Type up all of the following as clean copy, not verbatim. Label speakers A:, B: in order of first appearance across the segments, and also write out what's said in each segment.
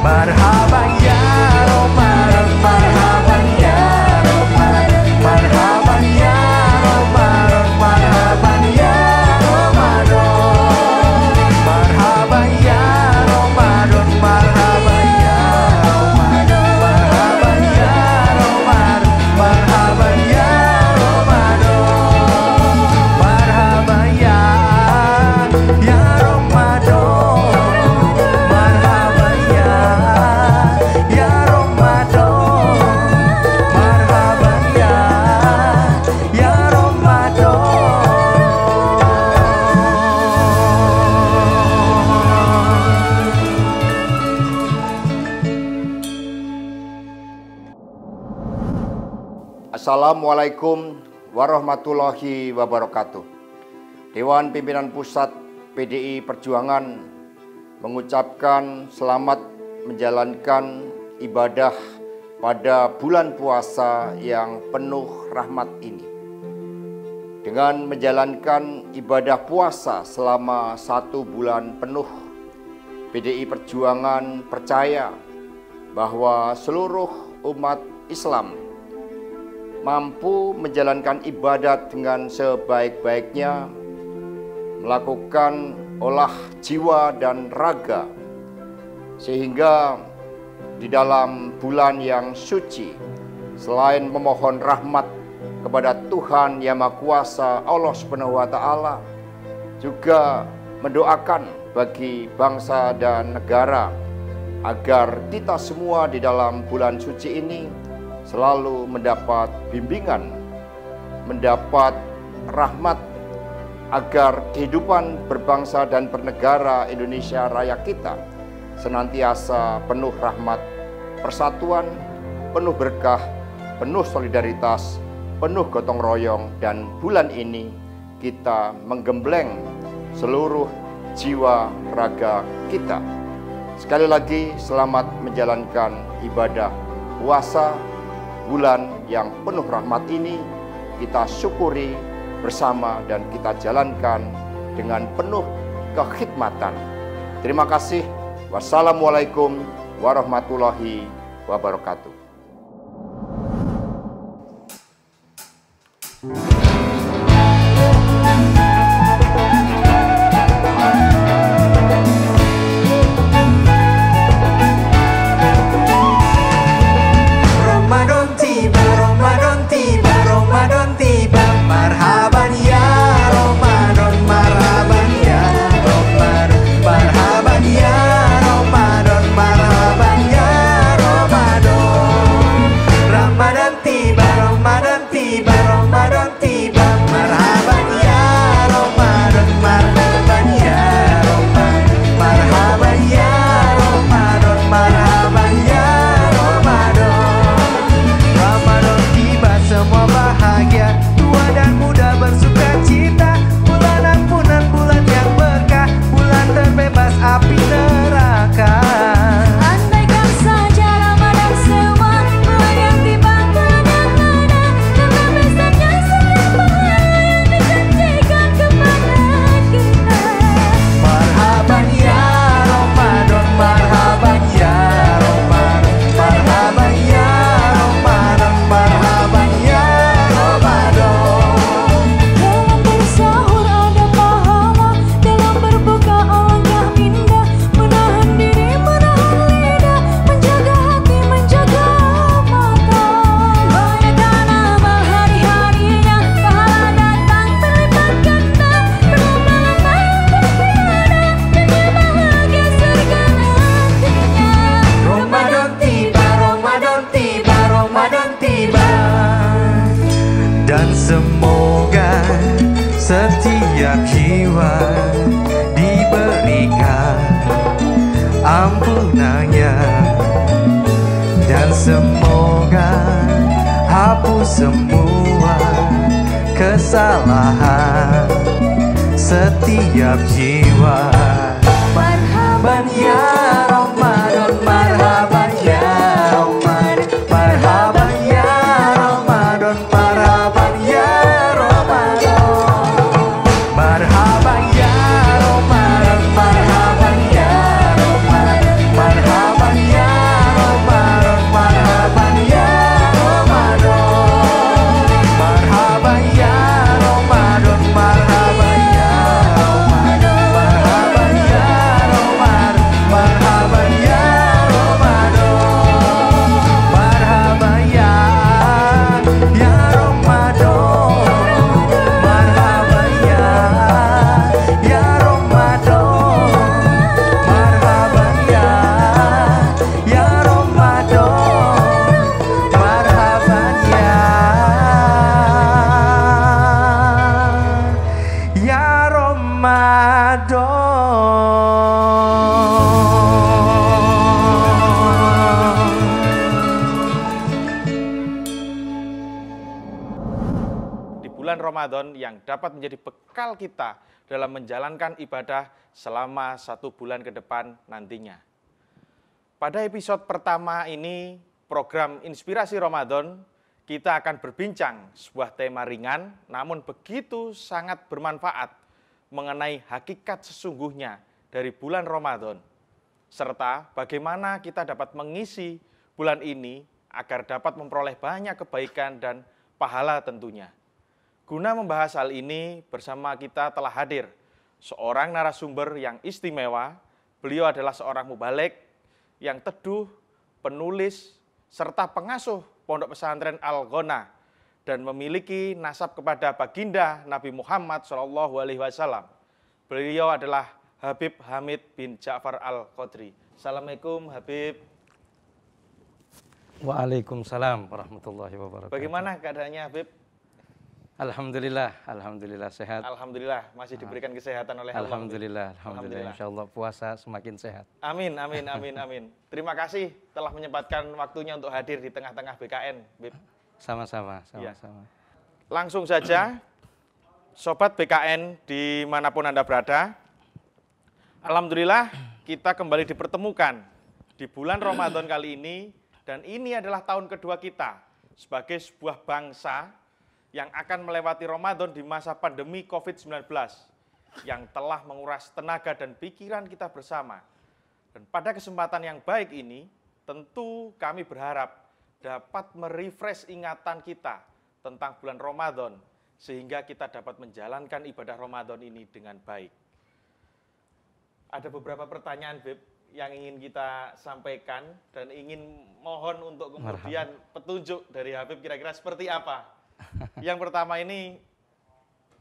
A: Marhaban ya Ramadan, marhaban ya Ramadan, marhaban ya Ramadan, marhaban ya Ramadan, marhaban ya Ramadan, marhaban ya Ramadan, marhaban ya Ramadan, marhaban ya Ramadan, marhaban ya
B: Assalamualaikum warahmatullahi wabarakatuh. Dewan Pimpinan Pusat PDI Perjuangan mengucapkan selamat menjalankan ibadah pada bulan puasa yang penuh rahmat ini. Dengan menjalankan ibadah puasa selama 1 bulan penuh, PDI Perjuangan percaya bahwa seluruh umat Islam mampu menjalankan ibadat dengan sebaik-baiknya, melakukan olah jiwa dan raga, sehingga di dalam bulan yang suci, selain memohon rahmat kepada Tuhan Yang Maha Kuasa Allah Subhanahu wa Ta'ala, juga mendoakan bagi bangsa dan negara agar kita semua di dalam bulan suci ini selalu mendapat bimbingan, mendapat rahmat, agar kehidupan berbangsa dan bernegara Indonesia Raya kita senantiasa penuh rahmat, persatuan, penuh berkah, penuh solidaritas, penuh gotong royong, dan bulan ini kita menggembleng seluruh jiwa raga kita. Sekali lagi selamat menjalankan ibadah puasa bulan yang penuh rahmat ini. Kita syukuri bersama dan kita jalankan dengan penuh kekhidmatan. Terima kasih. Wassalamualaikum warahmatullahi wabarakatuh.
A: Marhaban ya Ramadan, marhaban ya Ramadan, marhaban ya Ramadan, marhaban ya Ramadan. Ramadan tiba, Ramadan tiba, Ramadan tiba. Marhaban ya Ramadan, marhaban ya Ramadan, marhaban ya Ramadan, marhaban ya Ramadan. Ramadan tiba, semua bahagia, dan muda bersuka cita. Bulan ampunan, bulan yang berkah, bulan terbebas api neraka.
C: Andaikan saja Ramadan semua, bulan yang tiba kadang-kadang, karena besarnya setiap pahala yang dijanjikan kepada kita.
A: Marhaban ya Ramadan, marhaban ya Ramadan, marhaban ya Ramadan, marhaban ya Ramadan. Dan semoga setiap jiwa diberikan ampunannya, dan semoga hapus semua kesalahan setiap jiwa. Marhaban ya Ramadan, marhaban ya Ramadan, marhaban ya Ramadan, marhaban ya Ramadan, marhaban ya Ramadan, marhaban ya Ramadan, marhaban ya
D: bulan Ramadan yang dapat menjadi bekal kita dalam menjalankan ibadah selama 1 bulan ke depan nantinya. Pada episode pertama ini, program Inspirasi Ramadan, kita akan berbincang sebuah tema ringan namun begitu sangat bermanfaat mengenai hakikat sesungguhnya dari bulan Ramadan, serta bagaimana kita dapat mengisi bulan ini agar dapat memperoleh banyak kebaikan dan pahala tentunya. Guna membahas hal ini, bersama kita telah hadir seorang narasumber yang istimewa. Beliau adalah seorang mubaligh yang teduh, penulis, serta pengasuh Pondok Pesantren Al-Ghona dan memiliki nasab kepada baginda Nabi Muhammad SAW. Beliau adalah Habib Hamid bin Ja'far Al-Qadri. Assalamualaikum Habib.
E: Waalaikumsalam warahmatullahi wabarakatuh.
D: Bagaimana keadaannya Habib?
E: Alhamdulillah sehat.
D: Alhamdulillah masih diberikan kesehatan oleh Allah.
E: Alhamdulillah. Insyaallah puasa semakin sehat.
D: Amin. Terima kasih telah menyempatkan waktunya untuk hadir di tengah-tengah BKN, Habib.
E: Sama-sama.
D: Ya. Langsung saja, Sobat BKN dimanapun Anda berada, alhamdulillah kita kembali dipertemukan di bulan Ramadan kali ini, dan ini adalah tahun kedua kita sebagai sebuah bangsa yang akan melewati Ramadan di masa pandemi COVID-19 yang telah menguras tenaga dan pikiran kita bersama. Dan pada kesempatan yang baik ini, tentu kami berharap dapat merefresh ingatan kita tentang bulan Ramadan, sehingga kita dapat menjalankan ibadah Ramadan ini dengan baik. Ada beberapa pertanyaan, Beb, yang ingin kita sampaikan dan ingin mohon untuk kemudian petunjuk dari Habib kira-kira seperti apa. Yang pertama ini,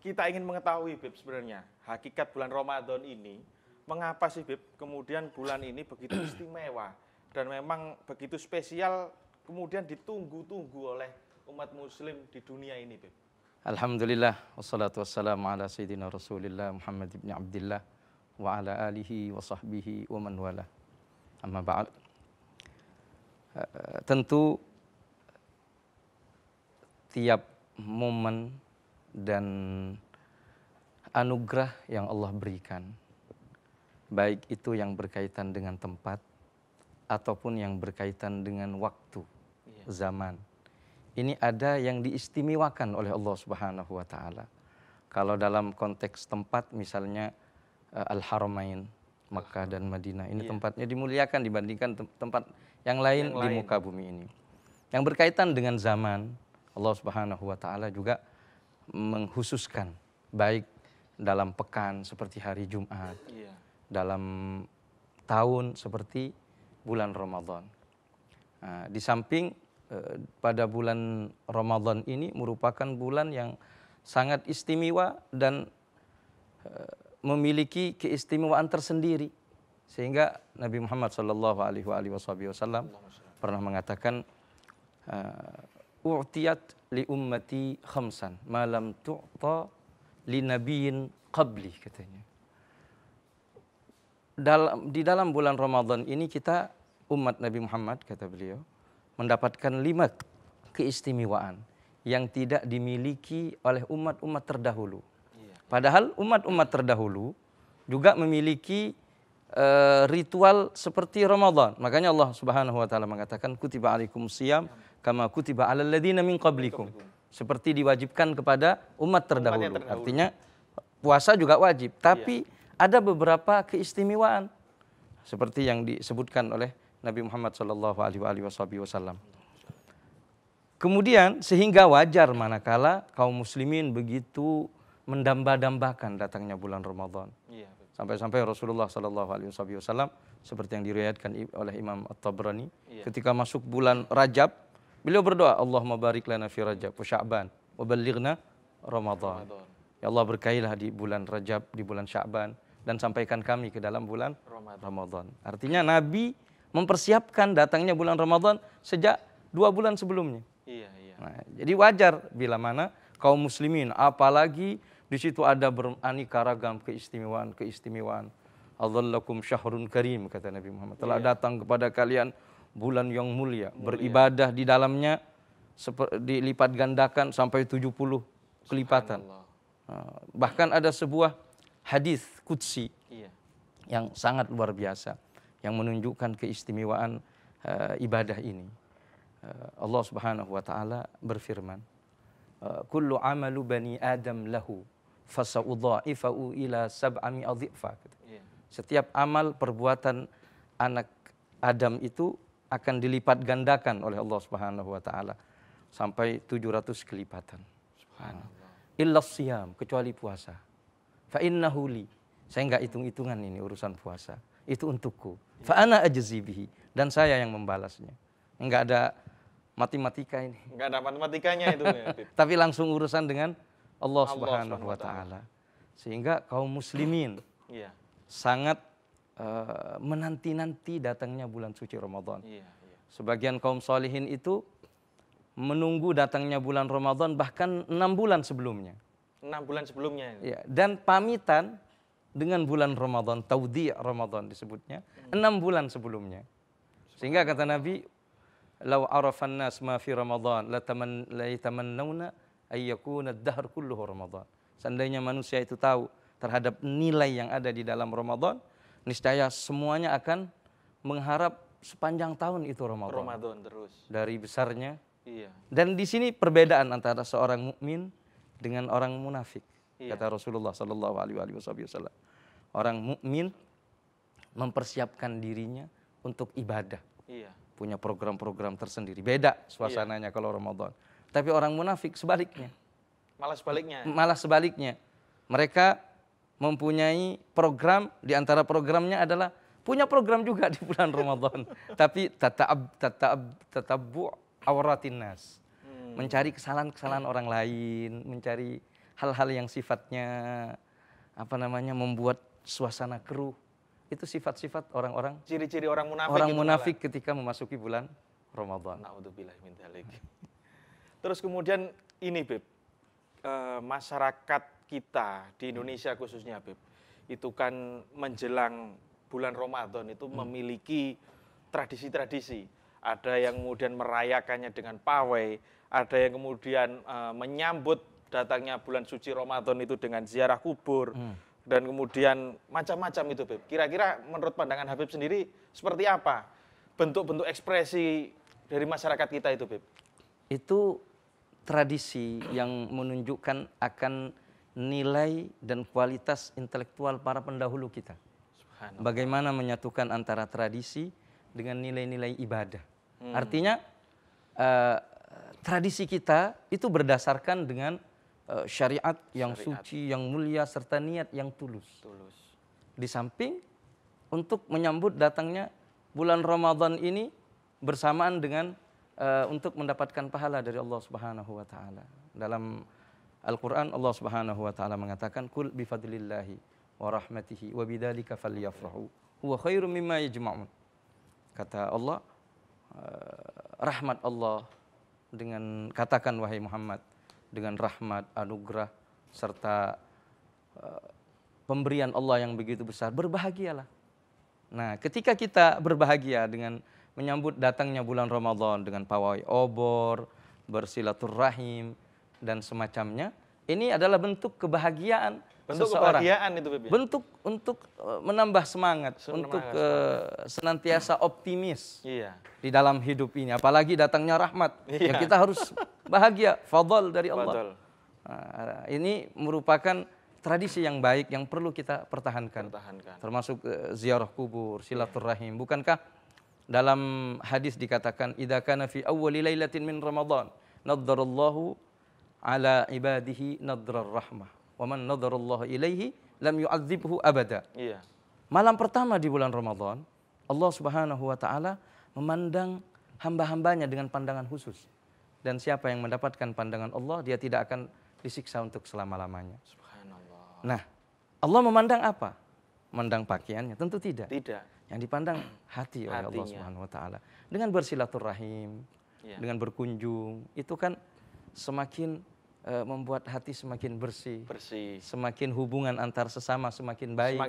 D: kita ingin mengetahui, Beb, sebenarnya hakikat bulan Ramadan ini, mengapa sih, Beb, kemudian bulan ini begitu istimewa dan memang begitu spesial, kemudian ditunggu-tunggu oleh umat muslim di dunia ini, Beb.
E: Alhamdulillah, wassalatu wassalamu ala sayyidina Rasulillah Muhammad ibn Abdillah wa ala alihi wa sahbihi wa man wala. Amma ba'd. Tentu tiap momen dan anugerah yang Allah berikan, baik itu yang berkaitan dengan tempat ataupun yang berkaitan dengan waktu, zaman, ini ada yang diistimewakan oleh Allah Subhanahu wa taala. Kalau dalam konteks tempat misalnya Al-Haramain, Makkah dan Madinah, ini tempatnya dimuliakan dibandingkan tempat yang lain di muka bumi ini. Yang berkaitan dengan zaman, Allah Subhanahu wa taala juga mengkhususkan baik dalam pekan seperti hari Jumat, dalam tahun seperti bulan Ramadan. Nah, di samping pada bulan Ramadan ini merupakan bulan yang sangat istimewa dan memiliki keistimewaan tersendiri, sehingga Nabi Muhammad SAW pernah mengatakan, u'tiyat li ummati khamsan ma lam tu'ta li nabiyyin qabli, katanya. Di dalam bulan Ramadan ini kita umat Nabi Muhammad, kata beliau, mendapatkan 5 keistimewaan yang tidak dimiliki oleh umat-umat terdahulu. Padahal umat-umat terdahulu juga memiliki ritual seperti Ramadan. Makanya Allah Subhanahu wa taala mengatakan kutiba alaikum siyam kama kutiba alal ladzina min qablikum. Seperti diwajibkan kepada umat terdahulu. Artinya puasa juga wajib, tapi ada beberapa keistimewaan seperti yang disebutkan oleh Nabi Muhammad SAW. Kemudian sehingga wajar manakala kaum muslimin begitu mendamba-dambakan datangnya bulan Ramadan. Sampai-sampai Rasulullah SAW seperti yang diriwayatkan oleh Imam At-Tabrani, ketika masuk bulan Rajab, beliau berdoa, Allahumma barik lana fi Rajab wa Sya'ban wa ballighna Ramadan. Ya Allah, berkailah di bulan Rajab, di bulan Sya'ban, dan sampaikan kami ke dalam bulan Ramadan. Artinya Nabi mempersiapkan datangnya bulan Ramadan sejak 2 bulan sebelumnya. Nah, jadi wajar bila mana kaum muslimin, apalagi di situ ada beraneka ragam keistimewaan. Adzallakum syahrun karim, kata Nabi Muhammad. Telah datang kepada kalian bulan yang mulia. Beribadah di dalamnya dilipat gandakan sampai 70 kelipatan.
D: Subhanallah.
E: Bahkan ada sebuah hadis qudsi
D: Iya.
E: yang sangat luar biasa yang menunjukkan keistimewaan ibadah ini. Allah Subhanahu wa taala berfirman, kullu amalu bani Adam lahu fasaudha'ifu ila sab'ami adhifa.
D: Iya.
E: Setiap amal perbuatan anak Adam itu akan dilipat gandakan oleh Allah Subhanahu wa taala sampai 700 kelipatan. Illa siyam, kecuali puasa. Fa innahu li. Saya enggak hitung-hitungan ini urusan puasa. Itu untukku. Fa ana ajzi bihi, dan saya yang membalasnya. Enggak ada matematika ini.
D: Enggak ada matematikanya itu ya, Bib.
E: Tapi langsung urusan dengan Allah
D: Allah
E: Subhanahu wa taala. Sehingga kaum muslimin
D: Iya.
E: sangat menanti-nanti datangnya bulan suci Ramadan.
D: Iya, iya.
E: Sebagian kaum solihin itu menunggu datangnya bulan Ramadan bahkan 6 bulan sebelumnya.
D: 6 bulan sebelumnya.
E: Ya, dan pamitan dengan bulan Ramadan, taudhi' Ramadan disebutnya, 6 bulan sebelumnya. Sehingga kata Nabi, "Lau arafan nas ma fi Ramadan la yatamannawna ay yakuna ad-dahr kulluhu Ramadan." Seandainya manusia itu tahu terhadap nilai yang ada di dalam Ramadan, niscaya semuanya akan mengharap sepanjang tahun itu Ramadan.
D: Ramadan terus.
E: Dari besarnya.
D: Iya.
E: Dan di sini perbedaan antara seorang mukmin dengan orang munafik.
D: Iya.
E: Kata Rasulullah sallallahu alaihi wasallam. Orang mukmin mempersiapkan dirinya untuk ibadah.
D: Iya.
E: Punya program-program tersendiri. Beda suasananya kalau Ramadan. Tapi orang munafik sebaliknya. Malah sebaliknya. Mereka mempunyai program, di antara programnya adalah punya program juga di bulan Ramadan. Tapi tatabbu' auratin nas. Mencari kesalahan-kesalahan orang lain, mencari hal-hal yang sifatnya membuat suasana keruh. Itu sifat-sifat orang-orang,
D: Ciri-ciri orang munafik.
E: orang
D: itu
E: munafik ketika memasuki bulan Ramadan.
D: Na'udzubillah min dzalik. Terus kemudian ini, Beb, masyarakat kita di Indonesia khususnya, Beb, itu kan menjelang bulan Ramadan itu memiliki tradisi-tradisi. Ada yang kemudian merayakannya dengan pawai, ada yang kemudian menyambut datangnya bulan suci Ramadan itu dengan ziarah kubur, dan kemudian macam-macam itu, Beb. Kira-kira menurut pandangan Habib sendiri seperti apa bentuk-bentuk ekspresi dari masyarakat kita itu, Beb?
E: Itu tradisi yang menunjukkan akan nilai dan kualitas intelektual para pendahulu kita.
D: Subhanallah.
E: Bagaimana menyatukan antara tradisi dengan nilai-nilai ibadah. Artinya tradisi kita itu berdasarkan dengan syariat yang suci, yang mulia, serta niat yang tulus. Di samping untuk menyambut datangnya bulan Ramadan ini bersamaan dengan untuk mendapatkan pahala dari Allah Subhanahu wa taala. Dalam Al-Qur'an Allah Subhanahu wa taala mengatakan, "Qul bi fadlillahi wa rahmatihi wa bidzalika falyafrahu huwa khairum mimma yajma'un." Kata Allah, rahmat Allah dengan, katakan wahai Muhammad, dengan rahmat, anugerah serta pemberian Allah yang begitu besar, berbahagialah. Nah, ketika kita berbahagia dengan menyambut datangnya bulan Ramadan dengan pawai obor, bersilaturahim dan semacamnya, ini adalah bentuk kebahagiaan seseorang.
D: Kebahagiaan itu, Beb.
E: Bentuk untuk menambah semangat, untuk senantiasa optimis di dalam hidup ini. Apalagi datangnya rahmat, ya kita harus bahagia, fadl dari Allah. Nah, ini merupakan tradisi yang baik yang perlu kita pertahankan. Termasuk ziarah kubur, silaturahim. Bukankah dalam hadis dikatakan, idza kana fi awwali lailatin min Ramadan naddarallahu ala ibadihi nadrar rahmah wa man nadarallahu ilaihi lam yu'adzibhu abada. Malam pertama di bulan Ramadan, Allah Subhanahu wa taala memandang hamba-hambanya dengan pandangan khusus. Dan siapa yang mendapatkan pandangan Allah, dia tidak akan disiksa untuk selama-lamanya.
D: Subhanallah.
E: Nah, Allah memandang apa? Memandang pakaiannya? Tentu tidak.
D: Tidak.
E: Yang dipandang hati oleh Allah Subhanahu wa taala. Dengan bersilaturahim, dengan berkunjung, itu kan semakin membuat hati semakin bersih. Semakin hubungan antar sesama semakin baik.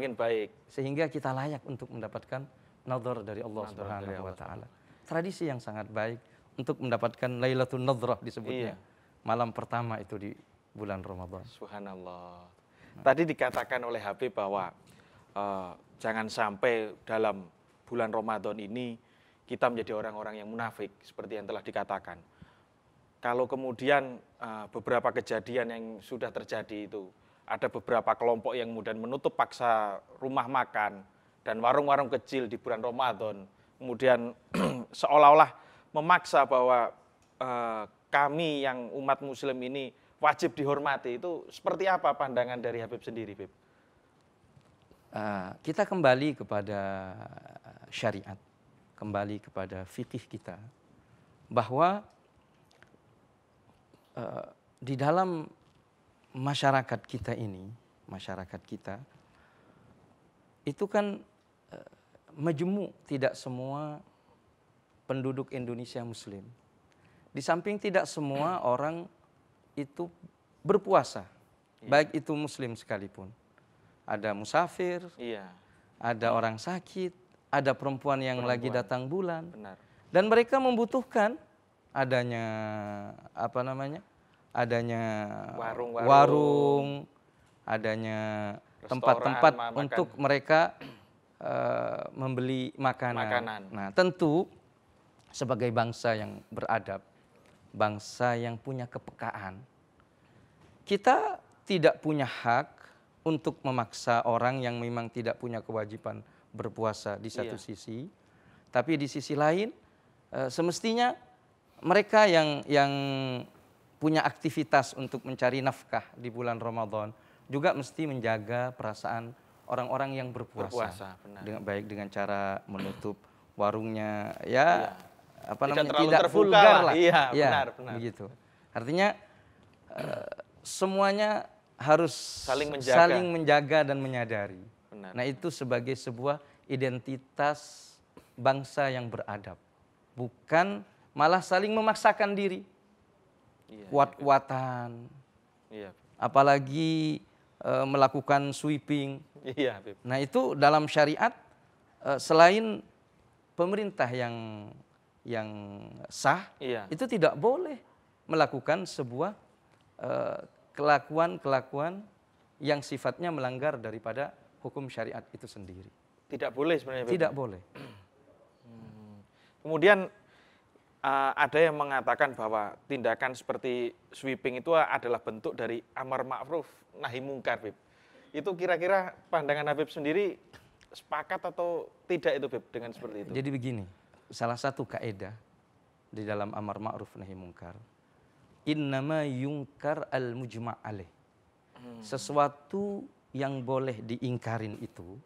E: Sehingga kita layak untuk mendapatkan nadhar dari Allah Subhanahu wa taala. Tradisi yang sangat baik untuk mendapatkan Lailatul Nadhrah disebutnya. Malam pertama itu di bulan Ramadan.
D: Subhanallah. Tadi dikatakan oleh Habib bahwa jangan sampai dalam bulan Ramadan ini kita menjadi orang-orang yang munafik seperti yang telah dikatakan. Kalau kemudian beberapa kejadian yang sudah terjadi itu, ada beberapa kelompok yang kemudian menutup paksa rumah makan dan warung-warung kecil di bulan Ramadan, kemudian seolah-olah memaksa bahwa kami yang umat muslim ini wajib dihormati, itu seperti apa pandangan dari Habib sendiri, Habib?
E: Kita kembali kepada syariat, kembali kepada fikih kita, bahwa di dalam masyarakat kita ini, masyarakat kita itu kan majmu', tidak semua penduduk Indonesia Muslim. Di samping tidak semua orang itu berpuasa, baik itu Muslim sekalipun. Ada musafir, ada orang sakit, ada perempuan yang lagi datang bulan.
D: Benar.
E: Dan mereka membutuhkan adanya adanya warung, adanya tempat-tempat untuk mereka membeli makanan. Nah, tentu sebagai bangsa yang beradab, bangsa yang punya kepekaan, kita tidak punya hak untuk memaksa orang yang memang tidak punya kewajiban berpuasa di satu sisi, tapi di sisi lain semestinya mereka yang punya aktivitas untuk mencari nafkah di bulan Ramadan juga mesti menjaga perasaan orang-orang yang berpuasa, baik dengan cara menutup warungnya, tidak vulgar lah,
D: benar.
E: Begitu. Artinya semuanya harus saling menjaga dan menyadari.
D: Benar.
E: Nah, itu sebagai sebuah identitas bangsa yang beradab, bukan malah saling memaksakan diri, kuat-kuatan, apalagi melakukan sweeping. Nah, itu dalam syariat selain pemerintah yang sah, itu tidak boleh melakukan sebuah kelakuan yang sifatnya melanggar daripada hukum syariat itu sendiri.
D: Tidak boleh sebenarnya.
E: Tidak boleh.
D: Kemudian ada yang mengatakan bahwa tindakan seperti sweeping itu adalah bentuk dari amar ma'ruf nahi mungkar, Bib. Itu kira-kira pandangan Habib sendiri sepakat atau tidak itu, Bib, dengan seperti itu?
E: Jadi begini, salah satu kaidah di dalam amar ma'ruf nahi mungkar, innama yungkar al-mujma' alaih. Sesuatu yang boleh diingkarin itu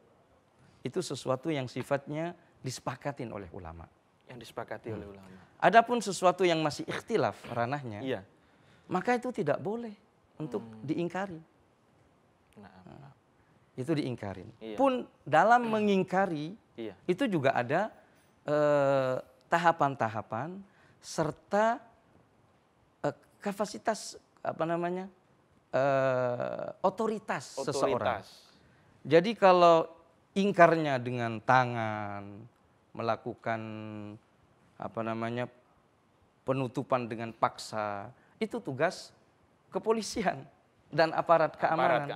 E: sesuatu yang sifatnya disepakatin oleh ulama.
D: Yang disepakati oleh ulama.
E: Adapun sesuatu yang masih ikhtilaf ranahnya, maka itu tidak boleh untuk diingkari. Itu diingkarin. Pun dalam mengingkari, itu juga ada tahapan-tahapan serta kapasitas otoritas seseorang. Jadi kalau ingkarnya dengan tangan, melakukan penutupan dengan paksa, itu tugas kepolisian dan aparat keamanan.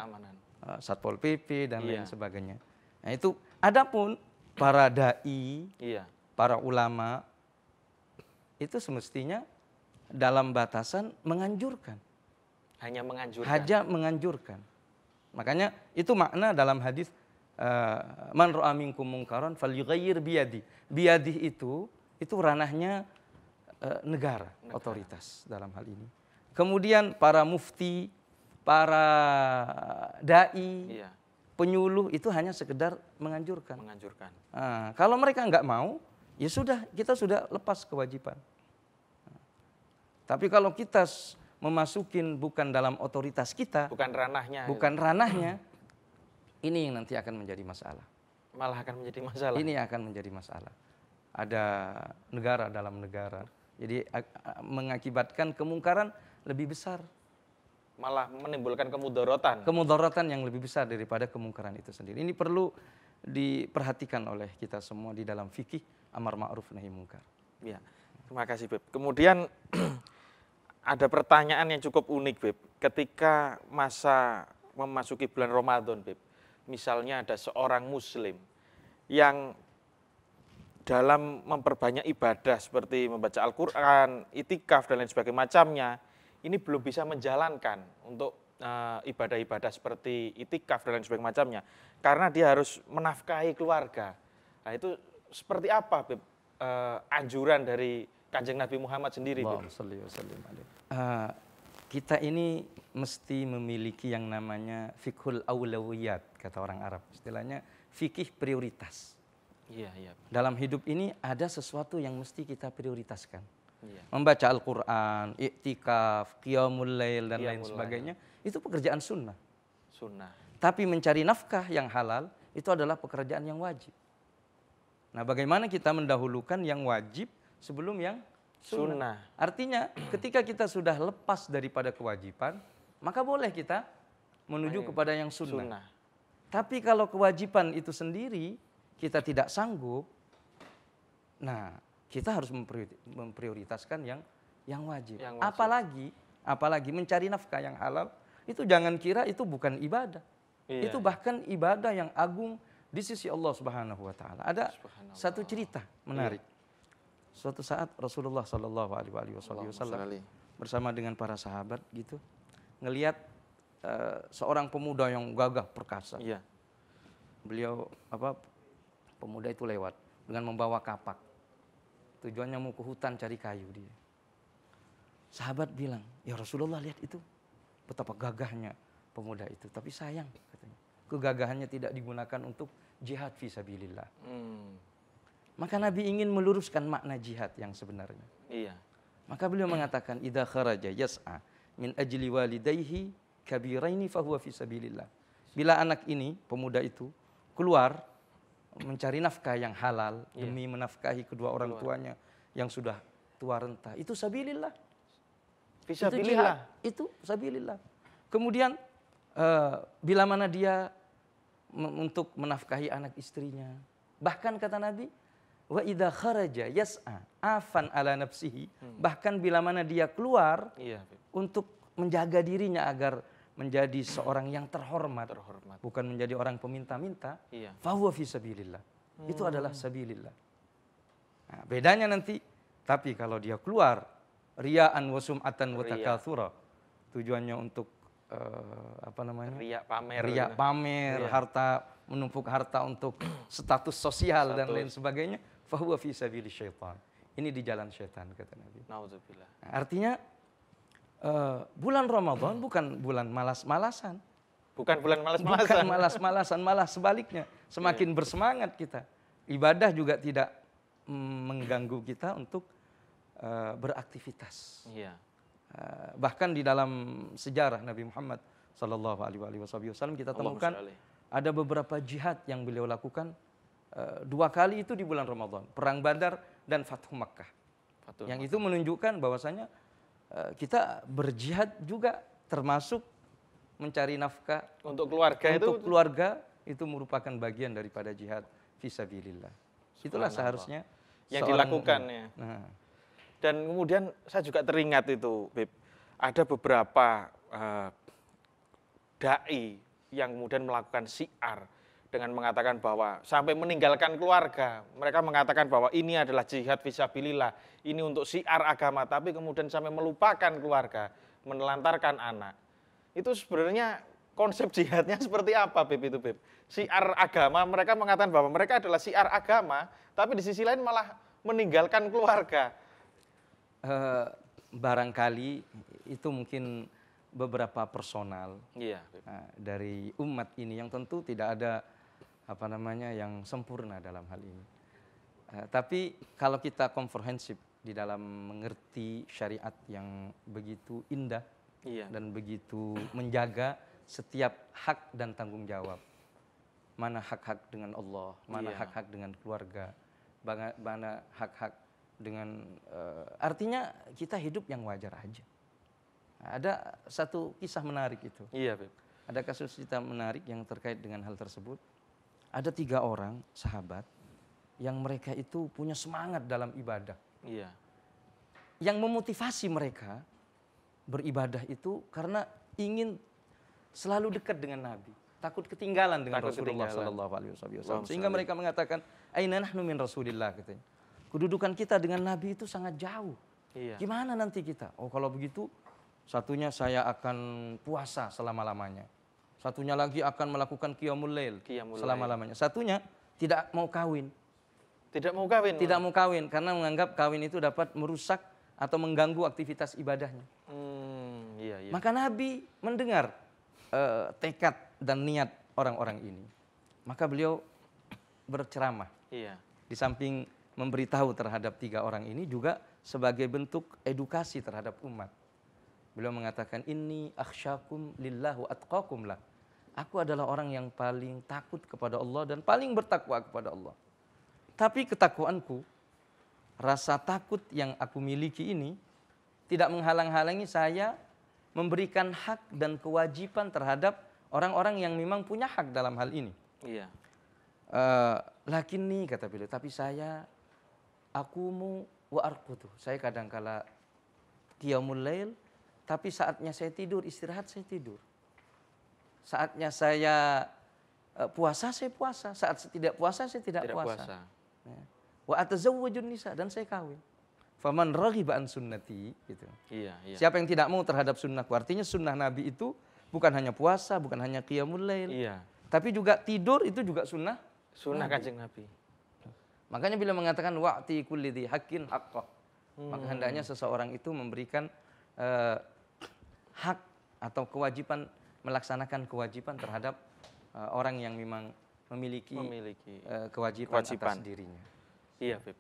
E: Satpol PP dan lain sebagainya. Nah, itu adapun para dai, para ulama itu semestinya dalam batasan menganjurkan.
D: Hanya
E: menganjurkan. Makanya itu makna dalam hadis man ra'a minkum munkaran falyughayyir biyadi. Biyadi itu ranahnya negara, otoritas dalam hal ini. Kemudian para mufti, para dai, penyuluh itu hanya sekedar menganjurkan. Nah, kalau mereka nggak mau, ya sudah, kita sudah lepas kewajiban. Tapi kalau kita memasukin bukan dalam otoritas kita, bukan ranahnya, ini yang nanti akan menjadi masalah.
D: Malah akan menjadi masalah.
E: Ini akan menjadi masalah. Ada negara dalam negara, jadi mengakibatkan kemungkaran lebih besar.
D: Malah menimbulkan kemudaratan.
E: Kemudaratan yang lebih besar daripada kemungkaran itu sendiri. Ini perlu diperhatikan oleh kita semua di dalam fikih amar ma'ruf nahi mungkar.
D: Ya, terima kasih, Beb. Kemudian ada pertanyaan yang cukup unik, Beb. Ketika masa memasuki bulan Ramadan, Beb. Misalnya ada seorang muslim yang dalam memperbanyak ibadah seperti membaca Al-Quran, itikaf, dan lain sebagainya macamnya, ini belum bisa menjalankan untuk ibadah-ibadah seperti itikaf dan lain sebagainya macamnya. Karena dia harus menafkahi keluarga. Nah itu seperti apa, Beb, anjuran dari Kanjeng Nabi Muhammad sendiri, Beb?
E: Allahumma sholli wa sallim alaihi. Kita ini mesti memiliki yang namanya fikhul aulawiyat, kata orang Arab. Istilahnya fikih prioritas.
D: Iya, iya.
E: Dalam hidup ini ada sesuatu yang mesti kita prioritaskan.
D: Iya.
E: Membaca Al-Quran, iktikaf, qiyamul lail, dan lain
D: Qiyamul
E: sebagainya. Itu pekerjaan sunnah.
D: Sunnah.
E: Tapi mencari nafkah yang halal, itu adalah pekerjaan yang wajib. Nah bagaimana kita mendahulukan yang wajib sebelum yang sunnah. Artinya ketika kita sudah lepas daripada kewajiban, maka boleh kita menuju kepada yang sunnah. Tapi kalau kewajiban itu sendiri kita tidak sanggup, nah kita harus memprioritaskan yang wajib. Apalagi mencari nafkah yang halal, itu jangan kira itu bukan ibadah.
D: Iya.
E: Itu bahkan ibadah yang agung di sisi Allah Subhanahu wa taala. Ada satu cerita menarik. Suatu saat Rasulullah Shallallahu alaihi wasallam bersama dengan para sahabat gitu ngelihat seorang pemuda yang gagah perkasa.
D: Iya.
E: Beliau pemuda itu lewat dengan membawa kapak. Tujuannya mau ke hutan cari kayu dia. Sahabat bilang, "Ya Rasulullah, lihat itu. Betapa gagahnya pemuda itu, tapi sayang," katanya. Kegagahannya tidak digunakan untuk jihad fisabilillah. Maka Nabi ingin meluruskan makna jihad yang sebenarnya.
D: Iya.
E: Maka beliau mengatakan, "Idza kharaja yas'a min ajli walidayhi kabiraini fahuwa fisabilillah." Bila anak ini, pemuda itu, keluar mencari nafkah yang halal demi menafkahi kedua orang tuanya yang sudah tua renta, itu sabilillah.
D: Fisabilillah.
E: Itu sabilillah. Kemudian bila mana dia untuk menafkahi anak istrinya, bahkan kata Nabi, wa idza kharaja yas'a afan ala nafsihi, bahkan bila mana dia keluar untuk menjaga dirinya agar menjadi seorang yang terhormat. Bukan menjadi orang peminta-minta, fahuwa fi sabilillah. Itu adalah sabilillah. Nah, bedanya nanti, tapi kalau dia keluar riya'an wa sum'atan wa takatsura, tujuannya untuk riya pamer, harta, menumpuk harta untuk status sosial dan lain sebagainya, fahuwa fi sabili syaitan. Ini di jalan syaitan, kata Nabi.
D: Nauzubillah.
E: Nah, artinya bulan Ramadan bukan bulan malas-malasan.
D: Bukan bulan malas-malasan.
E: Bukan malas-malasan, malah sebaliknya. Semakin bersemangat kita. Ibadah juga tidak mengganggu kita untuk beraktivitas.
D: Iya.
E: Bahkan di dalam sejarah Nabi Muhammad Sallallahu Alaihi Wasallam kita temukan ada beberapa jihad yang beliau lakukan 2 kali itu di bulan Ramadan, perang Badar dan Fathu Makkah. Yang itu menunjukkan bahwasanya kita berjihad juga termasuk mencari nafkah
D: untuk keluarga.
E: Untuk keluarga itu merupakan bagian daripada jihad fisabilillah. Itulah seharusnya
D: yang dilakukan ya.
E: Nah.
D: Dan kemudian saya juga teringat itu, Beb, ada beberapa dai yang kemudian melakukan syiar dengan mengatakan bahwa sampai meninggalkan keluarga, mereka mengatakan bahwa ini adalah jihad fisabilillah, ini untuk syiar agama, tapi kemudian sampai melupakan keluarga, menelantarkan anak. Itu sebenarnya konsep jihadnya seperti apa, Beb, itu, Beb? Syiar agama, mereka mengatakan bahwa mereka adalah syiar agama, tapi di sisi lain malah meninggalkan keluarga.
E: Barangkali itu mungkin beberapa personal dari umat ini yang tentu tidak ada yang sempurna dalam hal ini. Tapi kalau kita komprehensif di dalam mengerti syariat yang begitu indah dan begitu menjaga setiap hak dan tanggung jawab. Mana hak-hak dengan Allah, mana hak-hak dengan keluarga, mana hak-hak dengan artinya kita hidup yang wajar aja. Ada satu kisah menarik itu.
D: Iya, Beb.
E: Ada kasus cerita menarik yang terkait dengan hal tersebut. Ada 3 orang sahabat yang mereka itu punya semangat dalam ibadah.
D: Iya.
E: Yang memotivasi mereka beribadah itu karena ingin selalu dekat dengan Nabi, takut ketinggalan dengan
D: Takut
E: Rasulullah
D: ketinggalan.
E: Sallallahu Alaihi Wasallam.
D: Allahumma
E: Sehingga
D: sholli.
E: mereka mengatakan, Aina nahnu min Rasulillah, katanya. Kedudukan kita dengan Nabi itu sangat jauh.
D: Iya.
E: Gimana nanti kita? Oh kalau begitu, satunya saya akan puasa selama-lamanya. Satunya lagi akan melakukan qiyamul lail
D: Qiyamul lail.
E: selama-lamanya. Satunya tidak mau kawin.
D: Tidak mau kawin.
E: Tidak mau kawin karena menganggap kawin itu dapat merusak atau mengganggu aktivitas ibadahnya.
D: Iya, iya.
E: Maka Nabi mendengar tekad dan niat orang-orang ini. Maka beliau berceramah.
D: Iya.
E: Di samping memberitahu terhadap 3 orang ini juga sebagai bentuk edukasi terhadap umat. Beliau mengatakan, inni akhsyakum lillah wa atqakum lah. Aku adalah orang yang paling takut kepada Allah dan paling bertakwa kepada Allah. Tapi ketakwaanku, rasa takut yang aku miliki ini tidak menghalang-halangi saya memberikan hak dan kewajiban terhadap orang-orang yang memang punya hak dalam hal ini.
D: Iya.
E: Lakinni, kata beliau, tapi saya akumu wa arqutu. Saya kadangkala qiyamul lail, tapi saatnya saya tidur, istirahat saya tidur. Saatnya saya puasa, saya puasa. Saat saya tidak puasa, saya tidak puasa. Ya. Wa atazawwajun nisa, dan saya kawin. Faman raghiba an sunnati, gitu.
D: Iya, iya.
E: Siapa yang tidak mau terhadap sunnahku? Artinya sunnah Nabi itu bukan hanya puasa, bukan hanya qiyamul lail,
D: Iya.
E: tapi juga tidur itu juga sunnah.
D: Sunnah Kanjeng Nabi.
E: Makanya bila mengatakan wa'ti kulli dzi haqqin haqqah. Maka hendaknya seseorang itu memberikan hak atau kewajiban, melaksanakan kewajiban terhadap orang yang memang memiliki kewajiban atas dirinya.
D: Iya, Beb.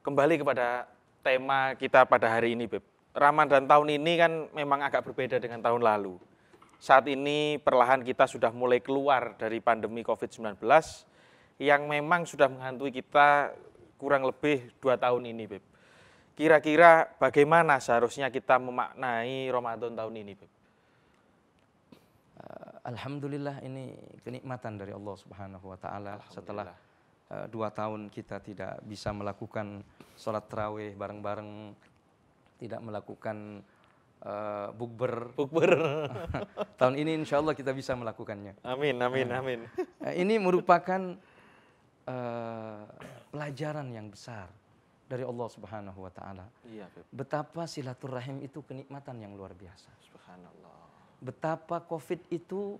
D: Kembali kepada tema kita pada hari ini, Beb. Ramadan tahun ini kan memang agak berbeda dengan tahun lalu. Saat ini perlahan kita sudah mulai keluar dari pandemi COVID-19 yang memang sudah menghantui kita kurang lebih 2 tahun ini, Beb. Kira-kira bagaimana seharusnya kita memaknai Ramadan tahun ini, Beb?
E: Alhamdulillah, ini kenikmatan dari Allah Subhanahu wa taala setelah 2 tahun kita tidak bisa melakukan sholat tarawih bareng-bareng, tidak melakukan bukber. Tahun ini insya Allah kita bisa melakukannya.
D: Amin, amin, amin.
E: Ini merupakan pelajaran yang besar dari Allah Subhanahu wa taala.
D: Iya, Beb.
E: Betapa silaturahim itu kenikmatan yang luar biasa.
D: Subhanallah.
E: Betapa Covid itu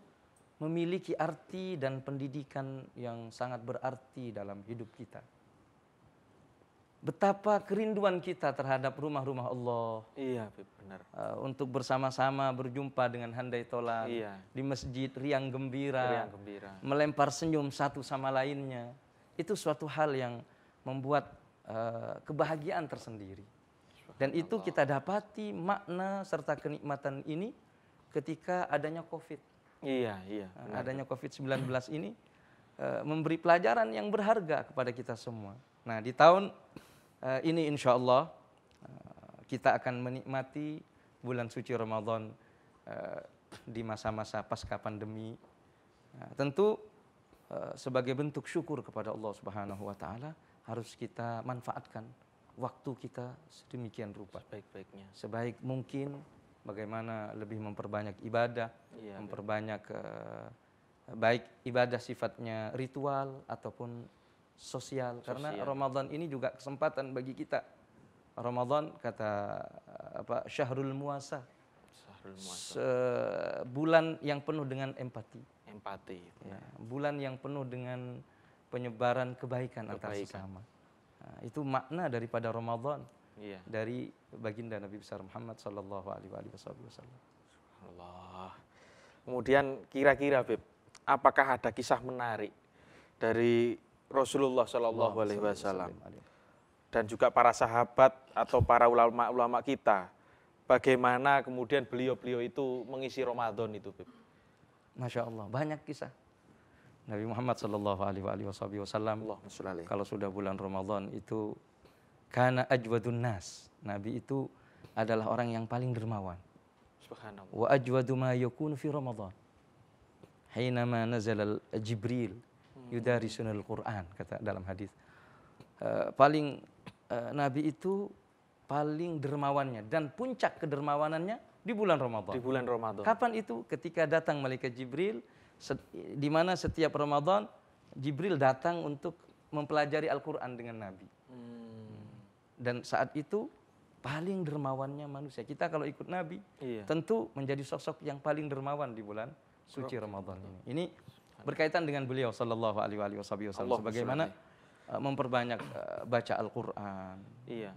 E: memiliki arti dan pendidikan yang sangat berarti dalam hidup kita. Betapa kerinduan kita terhadap rumah-rumah Allah.
D: Iya, Beb, benar.
E: Untuk bersama-sama berjumpa dengan handai tolan.
D: Iya.
E: Di masjid riang gembira.
D: Riang gembira.
E: Melempar senyum satu sama lainnya. Itu suatu hal yang membuat kebahagiaan tersendiri. Dan itu kita dapati makna serta kenikmatan ini ketika adanya Covid.
D: Iya, iya. Benar.
E: Adanya Covid-19 ini memberi pelajaran yang berharga kepada kita semua. Nah, di tahun ini insya Allah kita akan menikmati bulan suci Ramadan di masa-masa pasca pandemi. Nah, tentu sebagai bentuk syukur kepada Allah Subhanahu wa taala harus kita manfaatkan waktu kita sedemikian rupa.
D: Sebaik-baiknya.
E: Sebaik mungkin bagaimana lebih memperbanyak ibadah,
D: Iya,
E: memperbanyak baik ibadah sifatnya ritual ataupun sosial. Karena Ramadan ini juga kesempatan bagi kita. Ramadan kata Syahrul Muasa. Bulan yang penuh dengan empati.
D: Empati.
E: Ya, bulan yang penuh dengan penyebaran kebaikan antar sesama. Nah, itu makna daripada Ramadan.
D: Iya.
E: Dari baginda Nabi besar Muhammad sallallahu alaihi wasallam.
D: Allah. Kemudian kira-kira, Beb, apakah ada kisah menarik dari Rasulullah Shallallahu Alaihi Wasallam dan juga para sahabat atau para ulama-ulama kita, bagaimana kemudian beliau-beliau itu mengisi Ramadan itu, Beb?
E: Masya Allah, banyak kisah. Nabi Muhammad Shallallahu Alaihi Wasallam kalau sudah bulan Ramadan itu kana ajwadun nas. Nabi itu adalah orang yang paling dermawan.
D: Subhanallah.
E: Wa ajwadu ma yakunu fi Ramadan. Hainama nazala Jibril yudarisunal Quran, kata dalam hadis. Nabi itu paling dermawannya dan puncak kedermawanannya di bulan Ramadan.
D: Di bulan Ramadan.
E: Kapan itu? Ketika datang malaikat Jibril, di mana setiap Ramadan Jibril datang untuk mempelajari Al-Quran dengan Nabi. Dan saat itu paling dermawannya manusia. Kita kalau ikut Nabi, tentu menjadi sosok yang paling dermawan di bulan suci Ramadan ini. Ini berkaitan dengan beliau sallallahu alaihi wasallam sebagaimana memperbanyak baca Al-Quran.
D: Iya.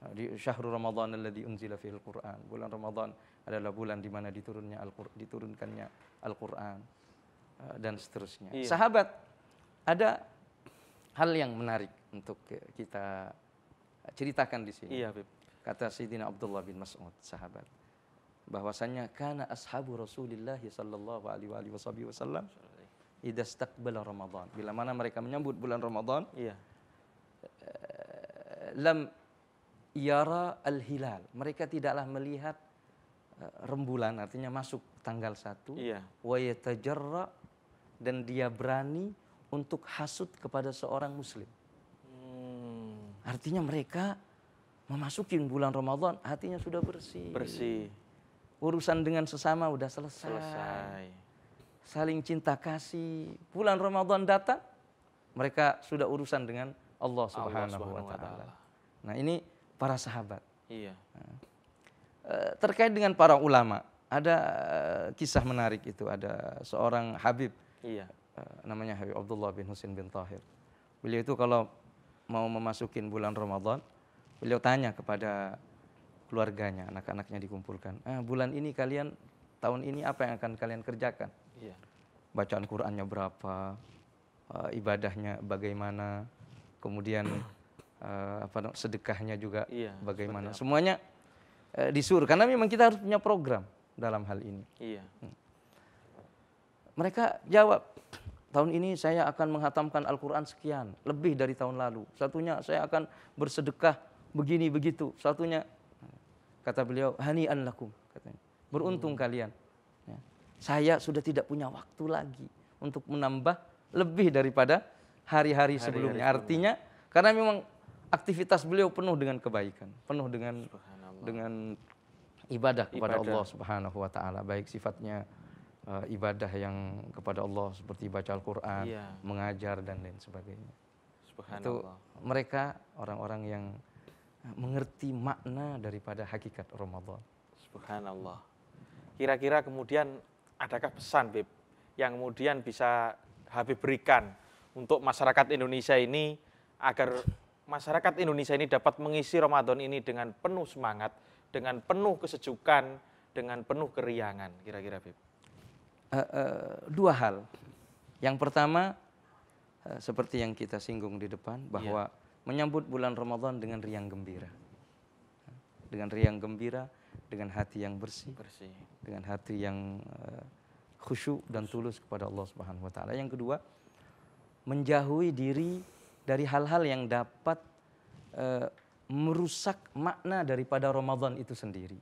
E: Di syahrul Ramadan alladzi unzila fihil Qur'an. Bulan Ramadan adalah bulan di mana diturunkannya Al-Quran dan seterusnya.
D: Iya.
E: Sahabat, ada hal yang menarik untuk kita ceritakan di sini.
D: Iya, Bib.
E: Kata Sayyidina Abdullah bin Mas'ud, sahabat, bahwasanya kana ashabu Rasulillah sallallahu alaihi wasallam idza istaqbala Ramadan. Bila mana mereka menyambut bulan Ramadan, lam yara al-hilal. Mereka tidaklah melihat rembulan, artinya masuk tanggal 1. Wa yatajarra, dan dia berani untuk hasud kepada seorang muslim. Artinya mereka memasuki bulan Ramadan, hatinya sudah bersih. Urusan dengan sesama udah selesai. Saling cinta kasih. Bulan Ramadan datang, mereka sudah urusan dengan Allah Subhanahu wa taala. Nah, ini para sahabat.
D: Iya.
E: Terkait dengan para ulama, ada kisah menarik itu. Ada seorang Habib, namanya Habib Abdullah bin Husain bin Tahir. Beliau itu kalau mau memasukin bulan Ramadan, beliau tanya kepada keluarganya, anak-anaknya dikumpulkan. Bulan ini kalian, tahun ini apa yang akan kalian kerjakan? Bacaan Qur'annya berapa? Ibadahnya bagaimana? Kemudian sedekahnya juga bagaimana? Semuanya disuruh, karena memang kita harus punya program dalam hal ini. Mereka jawab, tahun ini saya akan menghatamkan Al-Quran sekian, lebih dari tahun lalu. Satunya saya akan bersedekah begini begitu. Satunya, kata beliau, hani'an lakum, katanya, beruntung kalian. Saya sudah tidak punya waktu lagi untuk menambah lebih daripada hari-hari sebelumnya. Artinya, karena memang aktivitas beliau penuh dengan kebaikan, penuh dengan ibadah kepada Allah Subhanahu wa taala, baik sifatnya ibadah yang kepada Allah seperti baca Al-Qur'an, mengajar dan lain sebagainya. Itu mereka orang-orang yang mengerti makna daripada hakikat Ramadan.
D: Subhanallah. Kira-kira kemudian adakah pesan, Bib, yang kemudian bisa Habib berikan untuk masyarakat Indonesia ini agar masyarakat Indonesia ini dapat mengisi Ramadan ini dengan penuh semangat, dengan penuh kesejukan, dengan penuh keriangan, kira-kira, Bib?
E: Dua hal. Yang pertama, seperti yang kita singgung di depan, bahwa menyambut bulan Ramadan dengan riang gembira. Dengan riang gembira, dengan hati yang bersih. Dengan hati yang khusyuk dan tulus kepada Allah Subhanahu wa taala. Yang kedua, menjauhi diri dari hal-hal yang dapat merusak makna daripada Ramadan itu sendiri.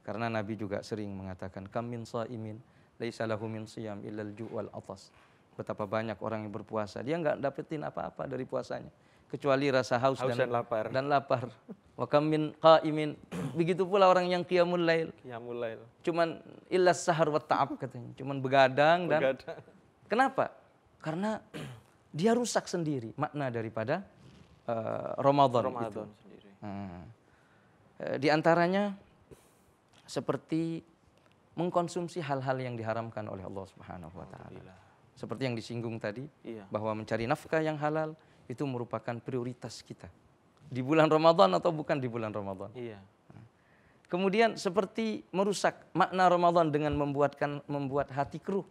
E: Karena Nabi juga sering mengatakan, kam min shaimin laisa lahu min shiyam illal ju' wal atas. Betapa banyak orang yang berpuasa, dia enggak dapetin apa-apa dari puasanya kecuali rasa haus dan lapar. Wa kam min qaimin, begitu pula orang yang qiyamul lail. Cuman illas sahar wa ta'ab, katanya. Cuman begadang dan kenapa? Karena dia rusak sendiri makna daripada Ramadan itu.
D: Sendiri.
E: Di antaranya seperti mengkonsumsi hal-hal yang diharamkan oleh Allah Subhanahu wa taala. Seperti yang disinggung tadi, bahwa mencari nafkah yang halal itu merupakan prioritas kita. Di bulan Ramadan atau bukan di bulan Ramadan. Kemudian seperti merusak makna Ramadan dengan membuat hati keruh,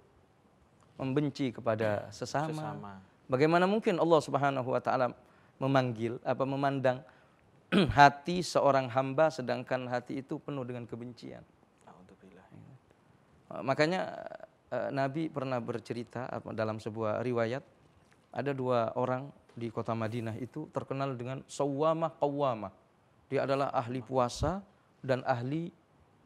E: membenci kepada sesama. Bagaimana mungkin Allah Subhanahu wa taala memandang hati seorang hamba sedangkan hati itu penuh dengan kebencian. Makanya Nabi pernah bercerita dalam sebuah riwayat, ada dua orang di kota Madinah itu terkenal dengan sawwamah qawwamah. Dia adalah ahli puasa dan ahli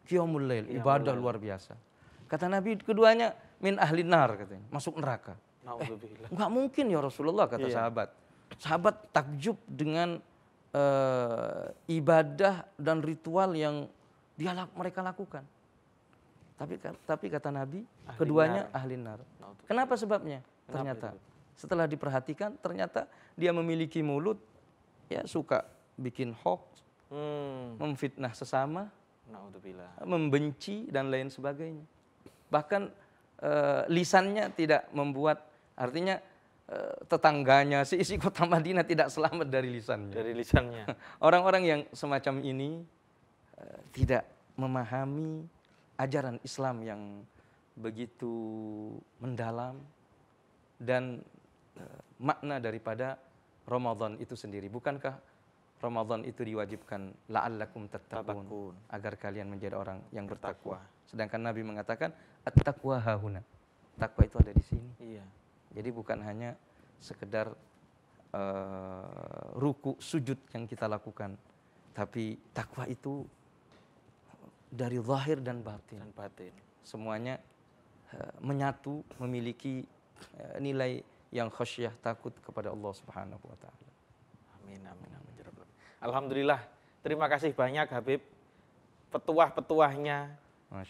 E: qiyamul lail, ibadah luar biasa. Kata Nabi, keduanya min ahli nar, katanya, masuk neraka. Enggak mungkin ya Rasulullah, kata sahabat. Sahabat takjub dengan ibadah dan ritual yang mereka lakukan. Tapi kata Nabi, keduanya ahli nar. Kenapa sebabnya? Ternyata setelah diperhatikan, ternyata dia memiliki mulut, ya suka bikin hoax, memfitnah sesama, membenci dan lain sebagainya. Bahkan lisannya tidak membuat, artinya tetangganya, isi kota Madinah tidak selamat dari lisannya. Orang-orang yang semacam ini tidak memahami ajaran Islam yang begitu mendalam dan makna daripada Ramadan itu sendiri. Bukankah Ramadan itu diwajibkan la'allakum tattaqun, agar kalian menjadi orang yang bertakwa. Sedangkan Nabi mengatakan at-taqwa hahuna. Takwa itu ada di sini. Iya. Jadi bukan hanya sekedar ruku sujud yang kita lakukan, tapi takwa itu dari zahir dan batin. Semuanya menyatu, memiliki nilai yang khasyah, takut kepada Allah Subhanahu wa taala.
D: Amin. Alhamdulillah. Terima kasih banyak Habib. Petuah-petuahnya,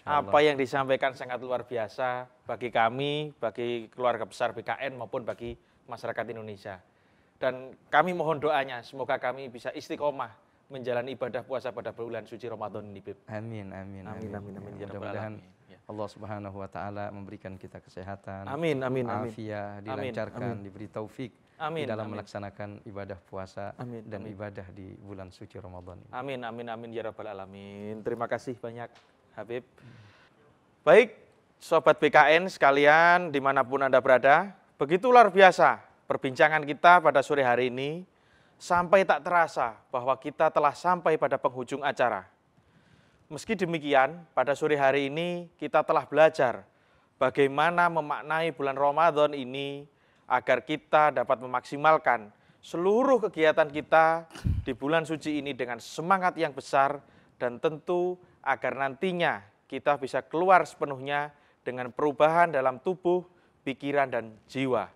D: apa yang disampaikan sangat luar biasa bagi kami, bagi keluarga besar BKN maupun bagi masyarakat Indonesia. Dan kami mohon doanya, semoga kami bisa istiqomah menjalani ibadah puasa pada bulan suci Ramadan ini, Bib.
E: Amin. Mudah-mudahan Allah Subhanahu wa taala memberikan kita kesehatan, afiat, dilancarkan, diberi taufik di dalam melaksanakan ibadah puasa dan ibadah di bulan suci Ramadan ini.
D: Amin ya rabbal alamin. Terima kasih banyak Habib. Baik, sobat BKN sekalian dimanapun Anda berada, begitu luar biasa perbincangan kita pada sore hari ini. Sampai tak terasa bahwa kita telah sampai pada penghujung acara. Meski demikian, pada sore hari ini kita telah belajar bagaimana memaknai bulan Ramadan ini agar kita dapat memaksimalkan seluruh kegiatan kita di bulan suci ini dengan semangat yang besar dan tentu agar nantinya kita bisa keluar sepenuhnya dengan perubahan dalam tubuh, pikiran, dan jiwa.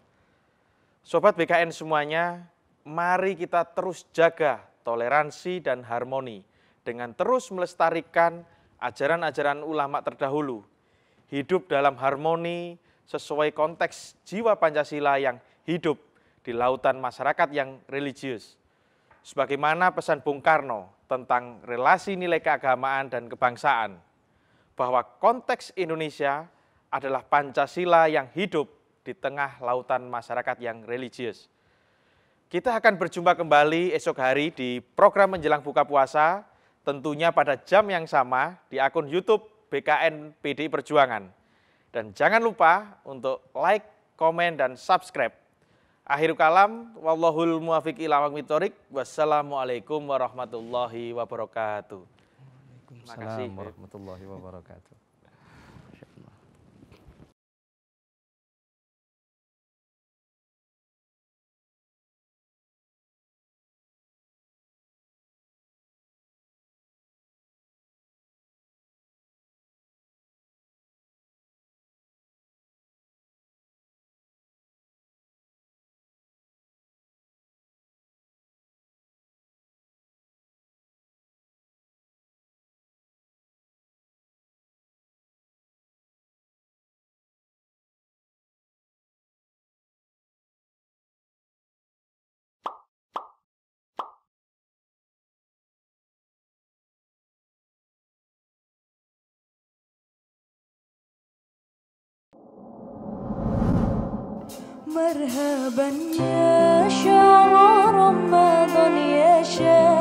D: Sobat BKN semuanya, mari kita terus jaga toleransi dan harmoni dengan terus melestarikan ajaran-ajaran ulama terdahulu. Hidup dalam harmoni sesuai konteks jiwa Pancasila yang hidup di lautan masyarakat yang religius. Sebagaimana pesan Bung Karno tentang relasi nilai keagamaan dan kebangsaan, bahwa konteks Indonesia adalah Pancasila yang hidup di tengah lautan masyarakat yang religius. Kita akan berjumpa kembali esok hari di program menjelang buka puasa, tentunya pada jam yang sama di akun YouTube BKN PDI Perjuangan. Dan jangan lupa untuk like, komen, dan subscribe. Akhirul kalam, wallahul muwafiq ila aqwamit thoriq. Wassalamualaikum warahmatullahi wabarakatuh.
E: Waalaikumsalam warahmatullahi wabarakatuh.
C: مرحبا يا شهر رمضان يا شهر